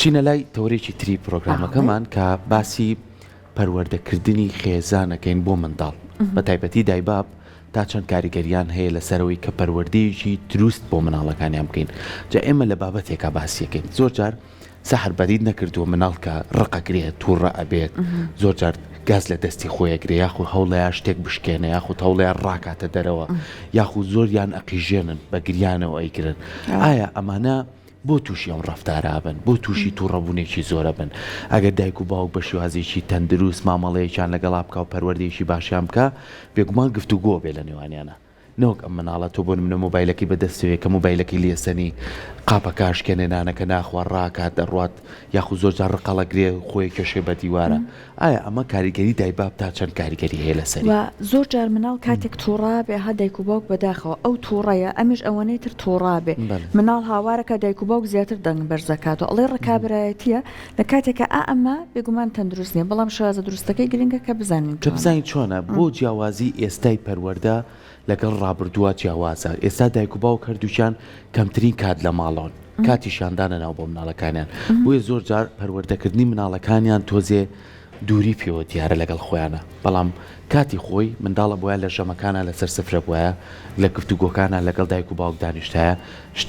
چینە لای تەورێکی تری پرۆگرامەکەمان کە باسی پەروەردەکردنی خێزانەکەین بۆ منداڵ بە تایبەتی دایباب تا چەند کاریگەریان هەیە لەسەرەوەی کە پەروەردەیەکی دروست بۆ مناڵەکانیان بکەین جا ئێمە لە بابەتێکە باسیەکەین زۆر جار سەحر بەدید نەکردووە مناڵ کە ڕقەگرێت تووڕە ئەبێت زۆر جار گاز لە دەستی خۆیەگرێ یاخو هەوڵەیە شتێک بشکێنە یاخود هەوڵەیە ڕاکاتە دەرەوە یاخود زۆریان ئەقیژێنن بە گریانەوە ئەیگرن ئایا ئەمانە بۆ تووشی ئەم ڕەفتارە بن بۆ تووشی تووڕەبوونێکی زۆرە بن ئەگەر دایک و باوک بە شێوازێکی تەندروست مامەڵەیەکیان لەگەڵا بکە و پەروەردەیەکی باشیان بکە بێگومان گفتوگۆ بێ لە نێوانیانە نەوەک ئەم مناڵە تۆ بۆ نمونە مۆبایلەکەی بەدەستەوێت کە مۆبایلەکەی لێسەنی قاپە کاشکێنێنانەکە ناخوا ڕاکات دەڕوات یاخود زۆر جار ڕقەڵەگرێ خۆی کێشێ بە دیوارە ئایا ئەمە کاریگەری دایباب تا چەند کاریگەری هەیە لەسەری زۆر جار مناڵ کاتێک تووڕا بێ ها دایک و باوک بەداخەوە ئەو تووڕەیە ئەمیش ئەوەنەی تر تووڕا بێ مناڵ هاوارەکە دایک و باوک زیاتر دەنگ بەرزەکاتەوە ئەڵێ ڕکابرایەتیە لە کاتێکە ئەمە بێگومان تەندروست نیە بەڵام شازە دروستەکەی گرنگە کە بزانین کە بزانین چۆنە بۆ جیاوازی ئێستای پەروەردە لەگەڵ ڕابردووە جیاوازە ئێستا دایک و باوک هەردووچیان کەمترین کات لە ماڵۆن کاتی شاندانە ناو بۆ مناڵەکانیان بۆیە زۆر جار پەروەردەکردنی مناڵەکانیان تۆزێ دووری پێوە دیارە لەگەڵ خۆیانە بەڵام کاتی خۆی منداڵە بۆیە لە ژەمەکانە لەسەر سفرە بووە لە گفتوگۆکانە لەگەڵ دایک و باوک دانیشتایە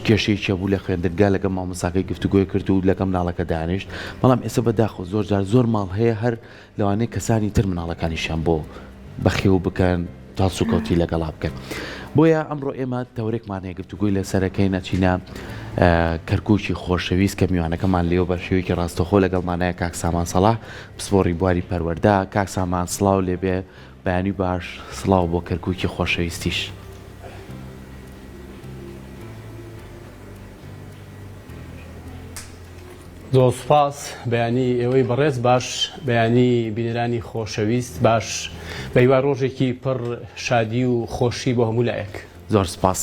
کێشەیەکی بوو لە خوێندنگا لەگەڵ مامۆساکەی گفتوگۆی کرد و لەگەڵ مناڵەکە دانیشت بەڵام ئێستا بەداخۆ زۆر جار زۆر ماڵ هەیە هەر لەوانەیە کەسانی تر مناڵەکانیشیان بۆ بەخێو بکەن تا سوکەوتی لەگەڵا بکەن بۆیە ئەمڕۆ ئێمە تەورێکمانەیە گفتوگوی لەسەرەکەی نەچینە کەرکووکی خۆشەویست کە میوانەکەمان لێوە بە شێوەیەکی ڕاستەخۆ لەگەڵمانەیە کاک سامان سەڵاح پسپۆڕی بواری پەروەردە کاک سامان سڵاو لێبێ بەیانی باش سڵاو بۆ کەرکووکی خۆشەویستیش زۆر سوپاس بەیانی ئێوەی بەڕێز باش بەیانی بینەرانی خۆشەویست باش بەیوا ڕۆژێکی پڕ شادی و خۆشی بۆ هەموو لایەک زۆر سپاس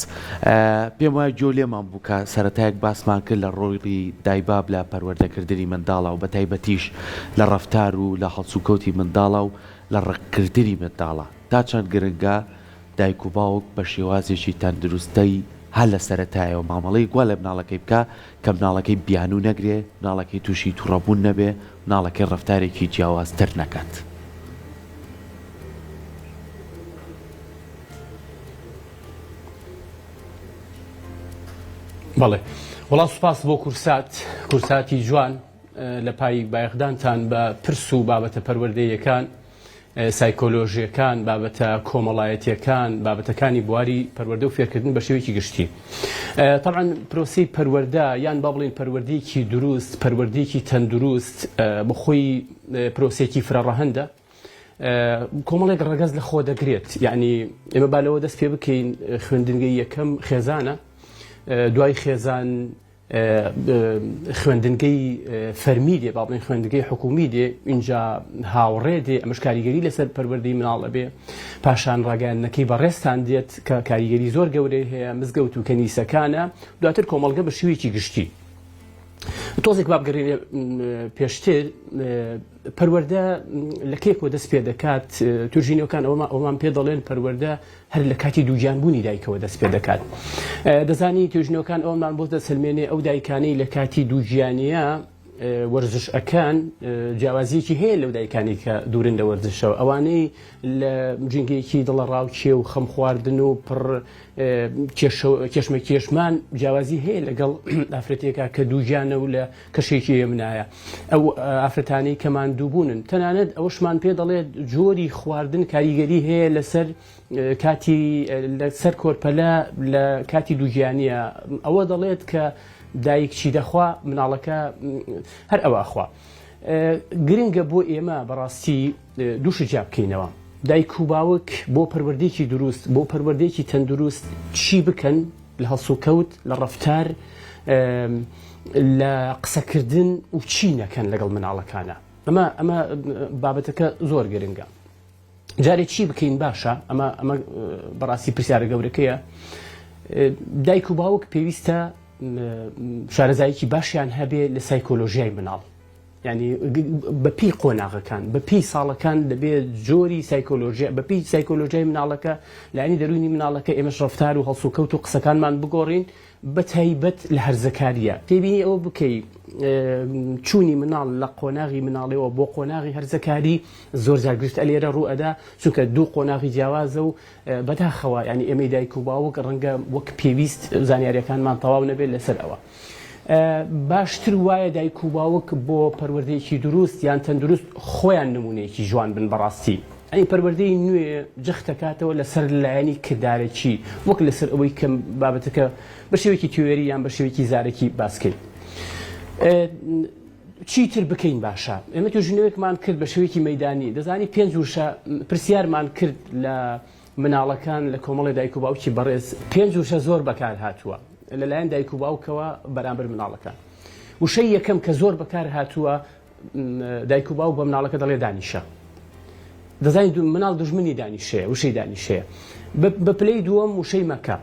پێم وایە جۆ لێمان بوو کە سەرەتایەک باسمان کرد لە ڕۆیڵی دایباب لە پەروەردەکردنی منداڵە و بە تایبەتیش لە ڕەفتار و لە هەڵسوکەوتی منداڵە و لە ڕقکردنی منداڵە تا چەند گرنگە دایک و باوک بە شێوازێکی تەندروستەی هەر لە سەرەتایەوە مامەڵەی گوا لە مناڵەکەی بکە کە مناڵەکەی بیان و نەگرێ مناڵەکەی تووشی تووڕەبوون نەبێ مناڵەکەی ڕەفتارێکی جیاوازتر نەکات. بەڵێ وڵات سوپاس بۆ کورساتی جوان لە پای بایەخدانتان بە پرس و بابەتە پەروەردەیەکان سایکۆلۆژیەکان بابەتە کۆمەڵایەتیەکان بابەتەکانی بواری پەروەردە و فێرکردن بە شێوەیەکی گشتی طبعاً پرۆسەی پەروەردە یان با بڵێن پەروەردەیەکی دروست پەروەردەیەکی تەندروست بخۆی پرۆسێکی فرەڕەهەندە کۆمەڵێک ڕەگەز لە خۆ دەگرێت یعنی ئێمە با لەوە دەست پێ بکەین خوێندنگەی یەکەم خێزانە دوای خێزان خوێندنگەی فەرمی دێ با بڵێن خوێندنگەی حکومی دێ اینجا هاوڕێ دێ ئەمەش کاریگەری لەسەر پەروەردەی مناڵە بێ پاشان ڕاگەیاندنەکەی بەڕێستان دێت کە کاریگەری زۆر گەورەی هەیە مزگەوت و کەنیسەکانە دواتر کۆمەڵگە بە شێوەیەکی گشتی تۆزێک بابگەڕێنێ پێشتر پەروەردە لە کێکەوە دەست پێ دەکات توژینەوەکان ئەومان پێ دەڵێن پەروەردە هەر لە کاتی دووگیانبوونی دایکەوە دەست پێ دەکات دەزانی توژینەوەکان ئەومان بۆ دەسەلمێنێ ئەو دایکانەی لە کاتی دووگیانیە وەرزشەکان جیاوازیەکی هەیە لەو دایکانی کە دوورن لە وەرزشەوە ئەوانەی لە جنگێکی دڵە ڕاوچێ و خەم خواردن و پڕ کێشمە کێشمان جیاوازی هەیە لەگەڵ ئافرەتێکە کە دووگیانە و لە کەشێکی ئێمنایە ئەو ئافرەتانەی کەمان دووبوونن تەنانەت ئەوشمان پێ دەڵێت جۆری خواردن کاریگەری هەیە لەسەر کاتی لەسەر کۆرپەلە لە کاتی دووگیانیە ئەوە دەڵێت کە دایک چی دەخوا مناڵەکە هەر ئەوەخوا گرنگە بۆ ئێمە بەڕاستی دووشە جا بکەینەوە دایک و باوک بۆ پەروەردەیەکی دروست بۆ پەروەردەیەکی تەندروست چی بکەن لە هەڵسوکەوت لە ڕەفتار لە قسەکردن و چی نەکەن لەگەڵ مناڵەکانە ئەمە بابەتەکە زۆر گرنگە جارێک چی بکەین باشە ئەمە بەڕاستی پرسیارە گەورەکەیە دایک و باوک پێویستە شارەزاییکی باشیان هەبێ لە سایکۆلۆژیای مناڵ ینی بەپی قۆناغەکان بەپی ساڵەکان دەبێت جۆری سایکۆلۆژیا بەپی سایکۆلۆژیای مناڵەکە لایانی دەرونی مناڵەکە ئێمەش ڕەفتار و هەڵسوکەوت و قسەکانمان بگۆڕین بە تایبەت لە هەرزەکاریە پێبینی ئەوە بکەی چوونی مناڵ لە قۆناغی مناڵەوە بۆ قۆناغی هەرزەکاری زۆر جارگرفت ئەلێرە ڕوئەدا چونکە دوو قۆناغی جیاوازە و بەداخەوە ینی ئێمەی دایک و باوک ڕەنگە وەک پێویست زانیاریەکانمان تەواو نەبێت لەسەر ئەوە. باشتر وایە دایک و باوک بۆ پەروەردەیەکی دروست یان تەندروست خۆیان نمونەیەکی جوان بن بەڕاستی ئەنی پەروەردەی نوێ جەخت دەکاتەوە لەسەر لایەنی کردارێکی وەک لەسەر ئەوەی کە بابەتەکە بە شێوەیەکی تیۆری یان بە شێوەیەکی زارێکی باسکەین. چیتر بکەین باشە ئێمە توێژینەوەیەکمان کرد بە شێوەیەکی مەیدانی دەزانی 5 وشە پرسیارمان کرد لە مناڵەکان لە کۆمەڵی دایک و باوکی بەڕێز 5 وشە زۆر بەکار هاتووە لەلایەن دایک و باوکەوە بەرامبەر مناڵەکان وشەی یەکەم کە زۆر بەکار هاتووە دایک و باوک بە مناڵەکە دەڵێ دانیشە دەزانین مناڵ دژمنی دانیشەیە وشەی دانیشەیە بە پلەی دووەم وشەی مەکە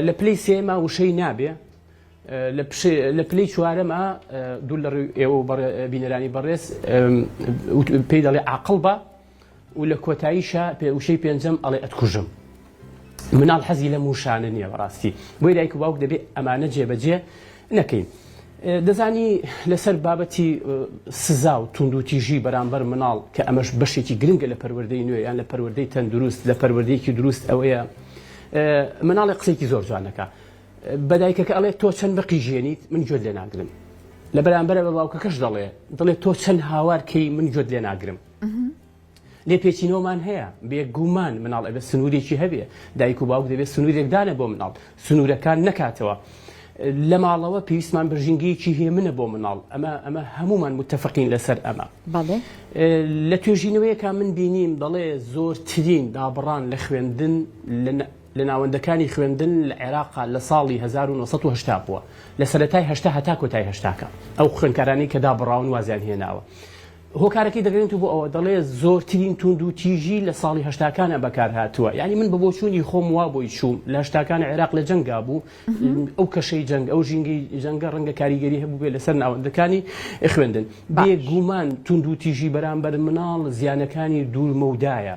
لە پلەی سێمە وشەی نابێ لە پلەی چوارەمە دوو لە ئێوە بینەرانی بەڕێز پێی دەڵێ عاقڵ بە و لە کۆتاییشە وشەی پێنجەم ئەڵێ ئەتکوژم مناڵ حەزی لە موشانە نییە بەڕاستی بۆی دایک و باوک دەبێت ئەمانە جێبەجێ نەکەین. دەزانی لەسەر بابەتی سزا و توندوتیژی بەرامبەر مناڵ کە ئەمەش بەشێکی گرنگە لە پەروەردەی نوێ یان لە پەروەردەی تەندروست لە پەروەردەیەکی دروست ئەوەیە مناڵی قسەیەکی زۆر جوانەکە بەدایکەکە ئەڵێ تۆ چەند بەقیژێنیت من گوێت لێ ناگرم لە بەرامبەرە بە باوکەکەش دەڵێ تۆ چەند هاوارکەی من گوێت لێ ناگرم لێ پێچینەوەمان هەیە بێگومان مناڵ ئەبێ سنوورێکی هەبێ دایک و باوک دەبێت سنوورێکدانە بۆ مناڵ سنوورەکان نەکاتەوە لە ماڵەوە پێویستمان بژینگەیەکی هەیە منە بۆ مناڵ ئەمە هەمومان متتەفقین لەسەر ئەمە لە توێژینەوەیەکە من بینیم دەڵێ زۆرترین دابڕان لە خوێندن لە ناوەندەکانی خوێندن لە عێراقا لە ساڵی 1970 بووە لە سەرەتای هەشتا هەتا کۆتای هەشتاکە ئەو خوێندکارانی کە دابڕاون وازیان هێناوە هۆکارەکەی دەگرێت بۆ ئەوە دەڵێ زۆرترین توندوتیژی لە ساڵی هەشتاکانە بەکار هاتووە یعنی من بە بۆچوونی خۆم وا بۆی چووم لە هەشتاکان عێراق لە جەنگا بوو ئەو کەشەی جەنگ ئەو ژینگەی جەنگە ڕەنگە کاریگەری هەبوو بێ لەسەر ناوەندەکانی خوێندن بێگومان توندوتیژی بەرامبەر مناڵ زیانەکانی دوورمەودایە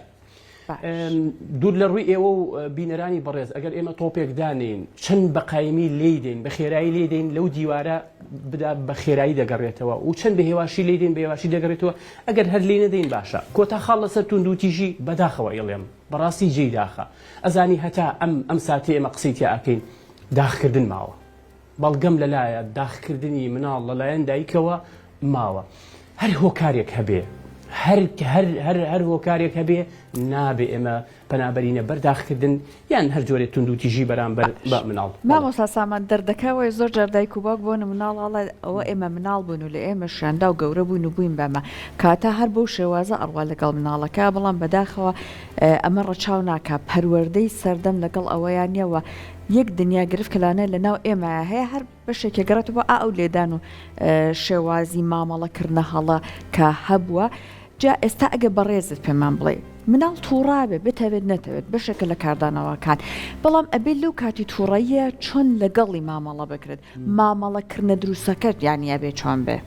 دوور لە ڕووی ئێوە و بینەرانی بەڕێز ئەگەر ئێمە تۆپێک دانین چەند بەقایمی لێدەین بە خێرایی لێدەین لەو دیوارە بدا بە خێرایی دەگەڕێتەوە و چەند بە هێواشی لێدەین بە هێواشی دەگەڕێتەوە ئەگەر هەر لێ نەدەین باشە کۆتا خاڵ لەسەر توندوتیژی بەداخەوە ئێڵێم بەڕاستی جێی داخە ئەزانی هەتا ئەم ساتی ئێمە قسەی تیا ئەکەین داخکردن ماوە بەڵگەم لەلایە داخکردنی مناڵ لەلایەن دایکەوە ماوە هەر هۆکارێک هەبێ هەر هۆکارێک هەبێ نابێ ئێمە پەنابەرینە بەرداخکردن یان هەر جۆرێت توندوتیژی بەرامبەر بە مناڵ مامۆستا سامان دەردەکەوەی زۆر جار دایک و باوک بۆنە مناڵڵە ئەوە ئێمە مناڵ بوون و لە ئێمە شاندا و گەورە بووین و بووین بەمە کاتە هەر بەو شێوازە ئەڕوا لەگەڵ مناڵەکە بەڵام بەداخەوە ئەمە ڕەچاو ناکە پەروەردەی سەردەم لەگەڵ ئەوەیانیەوە یەک دنیا گرفتکەلانە لە ناو ئێمە هەیە هەر بەشێکە گەڕێتەوە ئەو لێدان و شێوازی مامەڵەکردنە هەڵە کە هەبووە جا ئێستا ئەگە بەڕێزت پێمان بڵێ مناڵ تووڕابێ بتەوێت نەتەوێت بەشێکە لە کاردانەوەکان بەڵام ئەبێ لەو کاتی تووڕەیە چۆن لەگەڵی مامەڵە بکرێت مامەڵەکردنە دروستەکەت یانی ئەبێ چۆن بێ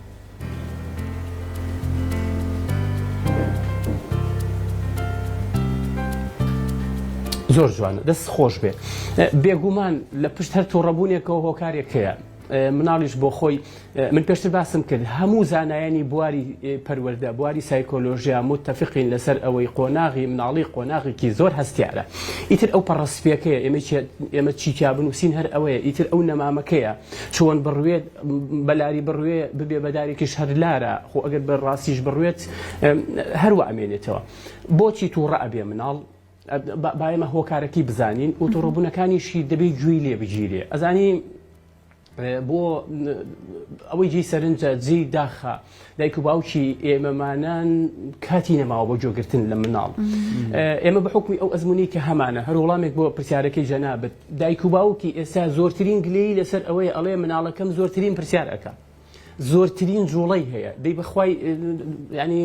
زۆر جوانە دەست خۆش بێ بێگومان لە پشت هەر تووڕەبوونێکەوە هۆکارێک هەیە مناڵیش بۆ خۆی من پێشتر باسم کرد هەموو زانایانی بواری پەروەردە بواری سایکۆلۆژیا متتەفقین لەسەر ئەوەی قۆناغی مناڵی قۆناغێکی زۆر هەستیارە ئیتر ئەو پەڕەسپیەکەیە ئێمە چیتیا بنووسین هەر ئەوەیە ئیتر ئەو نەمامەکەیە چۆن بڕوێت بەلاری بڕوێ ببێ بەدارێکیش هەر لارە خۆ ئەگەر بە ڕاستیش بڕوێت هەروە ئەمێنێتەوە بۆچی تووڕە ئەبێ مناڵ با ئێمە هۆکارەکەی بزانین و تووڕەبوونەکانیشی دەبێت گوێی لێ بگیرێ ئەزانی بۆ ئەوەی جێی سەرنجە جێی داخە دایک و باوکی ئێمەمانان کاتی نەماوە بۆ جۆگرتن لە مناڵ ئێمە بە حکمی ئەو ئەزمموی کە هەمانە هەر وەڵامێک بۆ پرسیارەکەی جەنابەت دایک و باوکی ئێستا زۆرترین گلەی لەسەر ئەوەی ئەڵێ مناڵەکەم زۆرترین پرسیارەکە زۆرترین جوڵەی هەیە دەی بەخوای ینی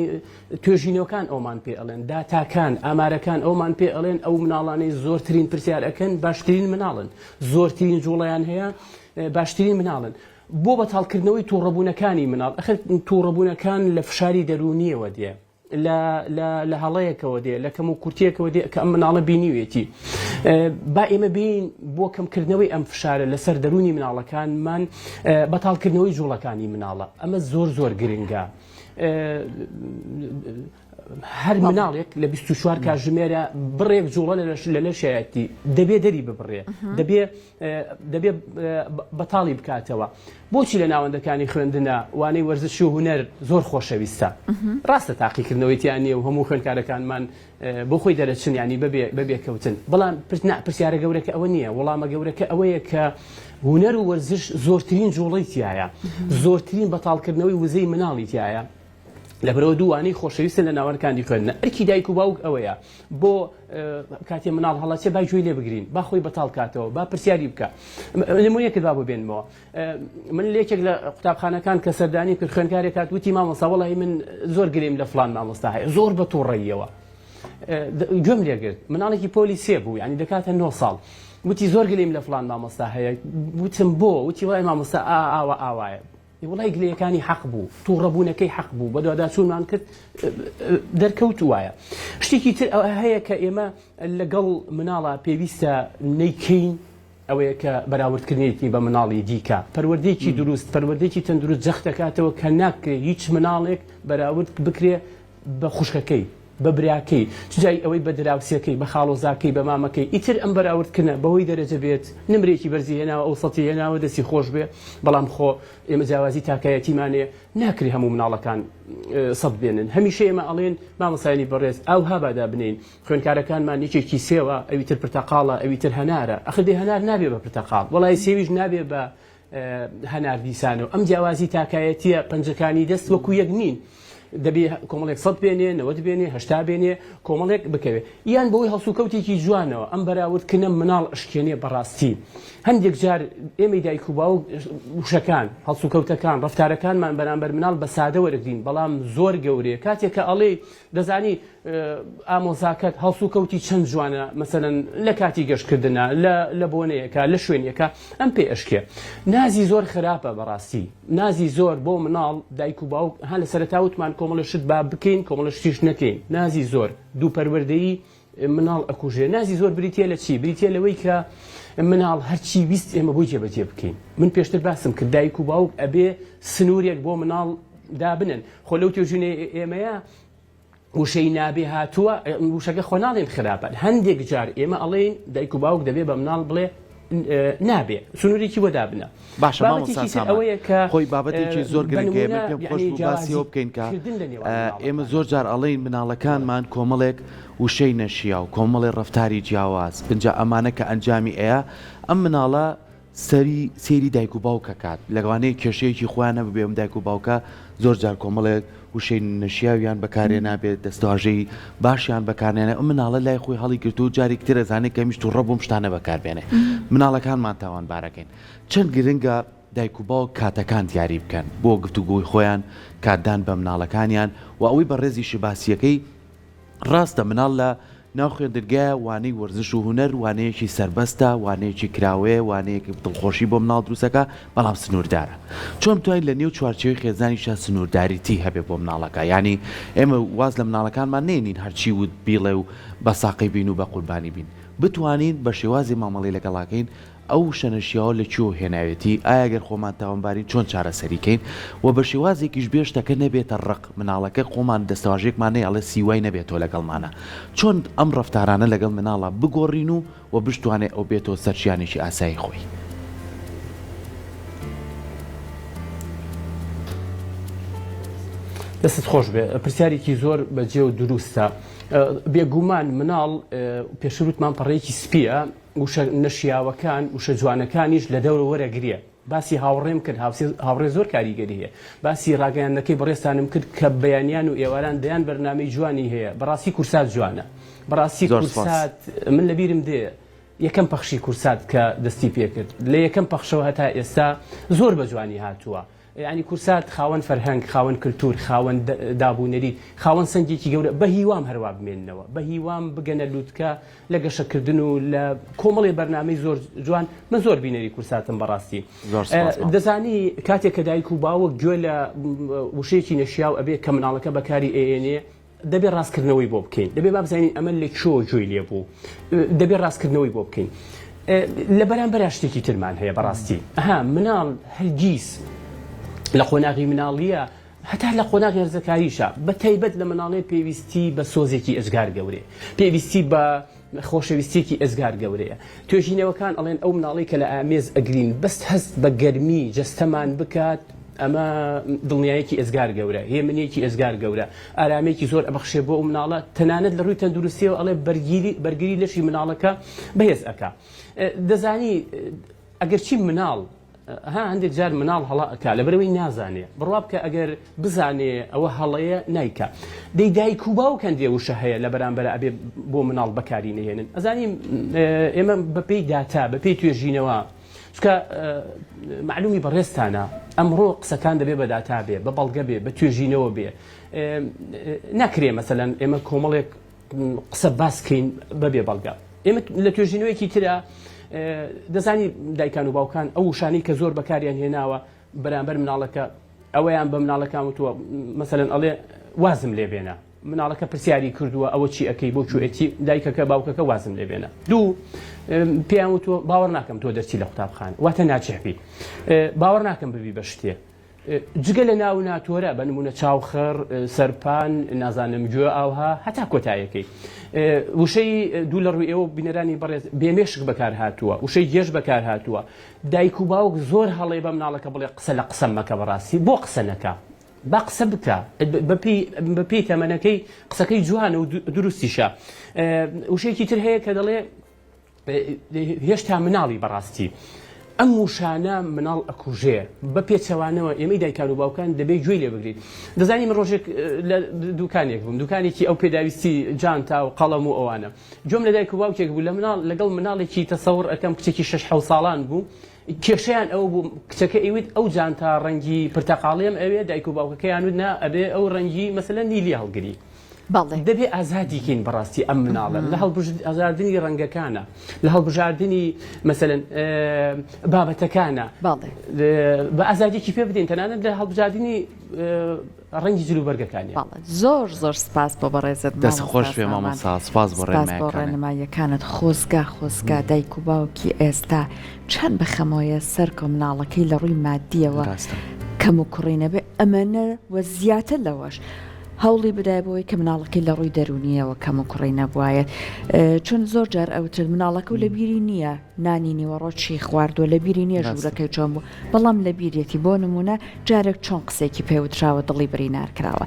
توێژینەوەکان ئەومان پێ ئەڵێن داتاکان ئامارەکان ئەومان پێ ئەڵێن ئەو مناڵانەی زۆرترین پرسیارەکەن باشترین مناڵن زۆرترین جوڵەیان هەیە باشترین مناڵن بۆ بەتاڵکردنەوەی تووڕەبوونەکانی مناڵ ئەخر تووڕەبوونەکان لە فشاری دەرونیەوە دێ لە هەڵەیەکەوە دێ لە کەم و کورتێکەوە دێ کە ئەم مناڵە بینیوێتی با ئێمە بین بۆ کەمکردنەوەی ئەم فشارە لەسەر دەرونی مناڵەکانمان بەتاڵکردنەوەی جوڵەکانی مناڵە ئەمە زۆر گرنگە هەر مناڵێک لە 24 کاتژمێرە بڕێک جوڵە لە لەشایەتی دەبێ دەری ببڕێ دەبێ بەتاڵی بکاتەوە بۆچی لە ناوەندەکانی خوێندنە وانەی وەرزش و هونەر زۆر خۆشەویستە ڕاستە تاقیکردنەوەیتیان نیە و هەموو خوێندکارەکانمان بۆ خۆی دەرەچن ینی بەبێ کەوتن بەڵام پرسیارە گەورەکە ئەوە نییە وەڵامە گەورەکە ئەوەیە کە هونەر و وەرزش زۆرترین جوڵەی تایە زۆرترین بەتاڵکردنەوەی وزەی مناڵی تایە لەبەرەوە دووانەی خۆشەویستە لە ناوەندەکانی خوێندنە ئەرکی دایک و باوک ئەوەیە بۆ کاتێ مناڵ هەڵاتێ با گوێی لێ بگرین با خۆی بەتاڵ کاتەوە با پرسیاری بکە نمونەیەکت با ببێنمەوە من لێکێک لە قوتابخانەکان کە سەردانی کرد خوێندکارێک هات وتی مامۆستا وەڵی من زۆر گریم لە فڵان مامۆستا هەیە زۆر بە تووڕەییەوە گوێم لێگرت مناڵێکی پۆلی سێ بوو ینی دەکاتە 9 ساڵ وتی زۆر گریم لە فڵان مامۆستا هەیە وتم بۆ وتی وای مامۆستا ئاوایە وڵای گلەکانی حەق بوو تووڕەبوونەکەی حەق بوو بە دوواداچوونمان کرد دەرکەوت وایە شتێکی تر هەیە کە ئێمە لەگەڵ مناڵە پێویستە نەیکەین ئەوەیە کە بەراوردکردنیەتی بە مناڵی دیکە پەروەردەیەکی دروست پەروەردەیەکی تەندروست جەخت دەکاتەوە کە ناکرێت هیچ مناڵێک بەراورد بکرێ بە خوشکەکەی بە براکەی جای ئەوەی بە دراوسەکەی بە خاڵۆزاکەی بە مامەکەی ئیتر ئەم بەراوردکردنە بەهۆی دەرەجە بێت نمرێکی بەرزی هێناوە ئەو سەتی هێناوە دەستی خۆش بێ بەڵام خۆ ئێمە جیاوازی تاکایەتیمانێ ناکری هەموو مناڵەکان سەد بێنن هەمیشە ئێمە ئەڵێن مامۆسایانی بەڕێز ئەو هابادا بنین خوێندکارەکانمان یەکێکی سێوە ئەویتر پرتەقاڵە ئەویتر هەنارە ئەخر دێ هەنار نابێ بە پرتەقاڵ وەڵای سێویش نابێ بە هەنار دیسانەوە ئەم جیاوازی تاکایەتیە پەنجەکانی دەست وەکو یەک نین دەبێ کۆمەڵێک 100 بێنێ 90 بێنێ 80 بێنێ کۆمەڵێک بکەوێت یان بەوەی هەڵسوکەوتێکی جوانەوە ئەم بەراوردکردنە مناڵ ئەشکێنێ بەڕاستی هەندێک جار ئێمەی دایک و باوک وشەکان هەڵسوکەوتەکان ڕەفتارەکانمان بەرامبەر مناڵ بە سادە وەرەگرین بەڵام زۆر گەورەیە کاتێک کە ئەڵێ دەزانی ئامۆزاکەت هەڵسوکەوتی چەند جوانە مەسەلەن لە کاتی گەشتکردنە لە بۆنەیەکە لە شوێنێکە ئەم پێ ئەشکێ نازی زۆر خراپە بەڕاستی نازی زۆر بۆ مناڵ دایک و باوک هە لە سەرەتاوتمان کۆمەڵە شت با بکەین کۆمەڵە شتیش نەکەین نازی زۆر دوو پەروەردەیی مناڵ ئەکوژێ نازی زۆر بریتە لە چی بریتە لەوەی کە مناڵ هەرچی ویست ئێمە بۆی جێبەجێ بکەین من پێشتر باسم کرد دایک و باوک ئەبێ سنوورێک بۆ مناڵ دابنن خۆ لەو تێژینێ ئێمەیە وشەی نابێ هاتووە وشەکە خۆ ناڵێن خراپە هەندێک جار ئێمە ئەڵێن دایک و باوک دەبێ بە مناڵ بڵێ نابێ سنوورێکی بۆ دابنە باشە ئەوەیە کە خۆی بابەتێکی زۆر گرنگە پێم خۆش باسیەوە بکەین کە ئێمە زۆر جار ئەڵێن مناڵەکانمان کۆمەڵێک وشەی نەشییا و کۆمەڵی ڕەفتاری جیاواز بنجا ئەمانە کە ئەنجامی ئەیە ئەم مناڵە سێری دایک و باوکە کات لەگەوانەیە کێشەیەکی خۆیانە ببێم دایک و باوکە زۆر جار کۆمەڵێک وشەی نەشیاویان بەکارێ نابێت دەستواژەی باشیان بەکارێنێ ئەم مناڵە لای خۆی هەڵی گرتو و جارێک تر ئەزانێت کە میشت و ڕەبووم شتانە بەکاربێنێ مناڵەکانمان تاوانبارەکەین چەند گرنگە دایک و باوک کاتەکان دیاری بکەن بۆ گفتوگۆی خۆیان کاتدان بە مناڵەکانیان و ئەوەی بە ڕێزی شباسیەکەی ڕاستە مناڵ لە ناو خوێندرگایە وانەی وەرزش و هونەر وانەیەکی سربەستە وانەیەکی کراوەیە وانەیەکی دڵخۆشی بۆ مناڵ دروستەکە بەڵام سنووردارە چۆن توانین لە نێو چوارچێوەی خێزانیشە سنوورداریتی هەبێ بۆ مناڵەکە ینی ئێمە واز لە مناڵەکانمان نێنین هەرچی وت بیڵێ و بە ساقی بین و بە قوربانی بین بتوانین بە شێوازی مامەڵی لەگەڵاکەین ئەو شەنەشیاوە لە چۆ هێناوێتی ئاگەر خۆمان تاوانباری چۆن چارەسەریکەین و بە شێوازێکیش بێشتەکە نەبێتە ڕق مناڵەکە خۆمان دەستەواژێکمانەیە ئەڵێ سیوای نەبێتەوە لەگەڵمانە چۆن ئەم ڕەفتارانە لەگەڵ مناڵە بگۆڕین و بشتوانێت ئەو بێتەوە سەرچیانێکی ئاسایی خۆی دەست خۆش بێ پرسیارێکی زۆر بەجێ و دروستە بێگومان مناڵ پێشروتمان پەڕەیەکی سپیە وشە نەشیاوەکان وشە جوانەکانیش لە دەورە وەرەگریە باسی هاوڕێم کرد هاوڕێ زۆر کاریگەری هەیە باسی ڕاگەیاندنەکەی بەڕێستانم کرد کە بەیانیان و ئێواران دەیان بەرنامەی جوانی هەیە بەڕاستی کورسات جوانە بەڕاستی کورسات من لەبیرم دێ یەکەم پەخشی کورسات کە دەستی پێ کرد لە یەکەم پەخشەوە هەتا ئێستا زۆر بە جوانی هاتووە ینی کورسات خاوەن فەرهەنگ خاوەن کللتور خاوەن دابوونەری خاوەن سنگێکی گەورە بە هیوام هەروە بمێننەوە بە هیوام بگەنە لووتکە لە گەشەکردن و لە کۆمەڵی بەرنامەی زۆر جوان من زۆر بینەری کورساتم بەڕاستی دەزانی کاتێک کە دایک و باوە گوێ لە وشەیەکی نەشیاو ئەبێ کە مناڵەکە بەکاری ئێنێ دەبێت ڕاستکردنەوەی بۆ بکەین دەبێت با بزانین ئەمە لە چۆ گوێی لێ بوو دەبێت ڕاستکردنەوەی بۆ بکەین لە بەرامبەر شتێکی ترمان هەیە بەڕاستی مناڵ هەرگیز لە خۆناغی مناڵیە هەتا لە خۆناغی هەرزەکاریشە بە تایبەت لە مناڵێ پێویستی بە سۆزێکی ئەزگار گەورەیە پێویستی بە خۆشەویستێکی ئەزگار گەورەیە توێژینەوەکان ئەڵێن ئەو مناڵی کە لە ئامێز ئەگرین بەست هەست بە گەرمی جەستەمان بکات ئەمە دڵنیایەکی ئەزگار گەورە هێمنێکی ئەزگار گەورە ئارامێکی زۆر ئەبەخشێ بۆ ئەو مناڵە تەنانەت لە ڕووی تەندروستیەوە ئەڵێ بەرگری لەشی مناڵەکە بەهێز ئەکا دەزانی ئەگەرچی مناڵ هەندێک جار مناڵ هەڵا ئەکا لەبەرەوەی نازانێ بڕوا بکە ئەگەر بزانێ ئەوە هەڵەیە نایکە دەی دایک و باوکەن دێوشە هەیە لە بەرامبەر ئەبێ بۆ مناڵ بەکاری نەهێنن ئەزانیم ئێمە بەپێی داتا بەپێی توێژینەوە چکە معلومی بەڕێستانە ئەمڕۆ قسەکان دەبێ بە داتا بێ بە بەڵگە بێ بە توێژینەوە بێ ناکرێ مەسەلەن ئێمە کۆمەڵێک قسە باسکەین بەبێ بەڵگە ئێمە لە توێژینەوەیکی ترە دەزانی دایکان و باوکان ئەو وشانەی کە زۆر بەکاریان هێناوە بەرامبەر مناڵەکە ئەوەیان بە مناڵەکان وتووە مەسەلەن ئەڵێ وازم لێ بێنە مناڵەکە پرسیاری کردووە ئەوە چی ئەەکەی بۆ کوێتی دایکەکە باوکەکە وازم لێ بێنە دوو پێیان وتووە باوەڕ ناکەم تۆ دەرچی لە قوتابخانە واتە ناچێبی باوەڕ ناکەم ببی بە شتێ جگە لە ناو ناتۆرە بە نمونە چاوخەر سەرپان نازانم گوێ ئاوها هەتا کۆتایەکەی وشەی دوو لە ڕووی ئێوە بینەرانی بەڕێز بێمێشک بەکار هاتووە وشەی گێژ بەکار هاتووە دایک و باوک زۆر هەڵێ بە مناڵەکە بڵێ قسە لە قسە مەکە بەڕاستی بۆ قسە نەکە با قسە بکە بەپێی تەمەنەکەی قسەکەی جوانە و دروستیشە وشەیەکی تر هەیە کە دەڵێ هێشتا مناڵی بەڕاستی ئەم وشانە مناڵ ئەکوژێ بە پێچەوانەوە ئێمەی دایکان و باوکان دەبێت گوێی لێ بگریت دەزانی من ڕۆژێک لە دوکانێک بووم دوکانێکی ئەو پێداویستی جانتا و قەڵەم و ئەوانە جۆم لە دایک و باوکێک بوو لە مناڵ لەگەڵ مناڵێکی تەسەوڕ ئەەکەم کچێکی 6 ساڵان بوو کێشەیان ئەو بوو کچەکە ئەویت ئەو جانتا ڕەنگی پرتەقاڵیم ئەوێ دایک و باوکەکەیان وتنا ئەبێ ئەو ڕەنگی مەسەلەن نیلی هەڵگری دەبێ ئازادیکەین بەڕاستی ئەم مناڵە لە ئازاردنی ڕەنگەکانە لە هەڵبژاردننی مەسەلەن بابەتەکانە بە ئازادیکی پێ بدەین تەنانەت لە هەڵبژاردننی ڕەنگی جلوبەرگەکانی زۆر زۆر سپاس بۆ بەڕێزت دەست خۆش پێ مامۆستا سپاس بۆ ڕێنماییەکانت خۆزگا دایک و باوکی ئێستا چەند بەخەمەوەیە سەر کۆمناڵەکەی لە ڕووی مادیەوە کەم و کوڕینە بێ ئەمەنە وە زیاتر لەوەش هەوڵی بدایبەوەی کە مناڵەکەی لە ڕووی دەرونیەوە کەم و کوڕی نەبوایەت چون زۆر جار ئەوتر مناڵەکە و لە بیری نییە نانی نیوەڕۆچی خواردووە لە بیری نییە ژوورەکەی چۆن بوو بەڵام لە بیرەتی بۆ نمونە جارێک چۆن قسێکی پێوتراوە دڵی بری نارکراوە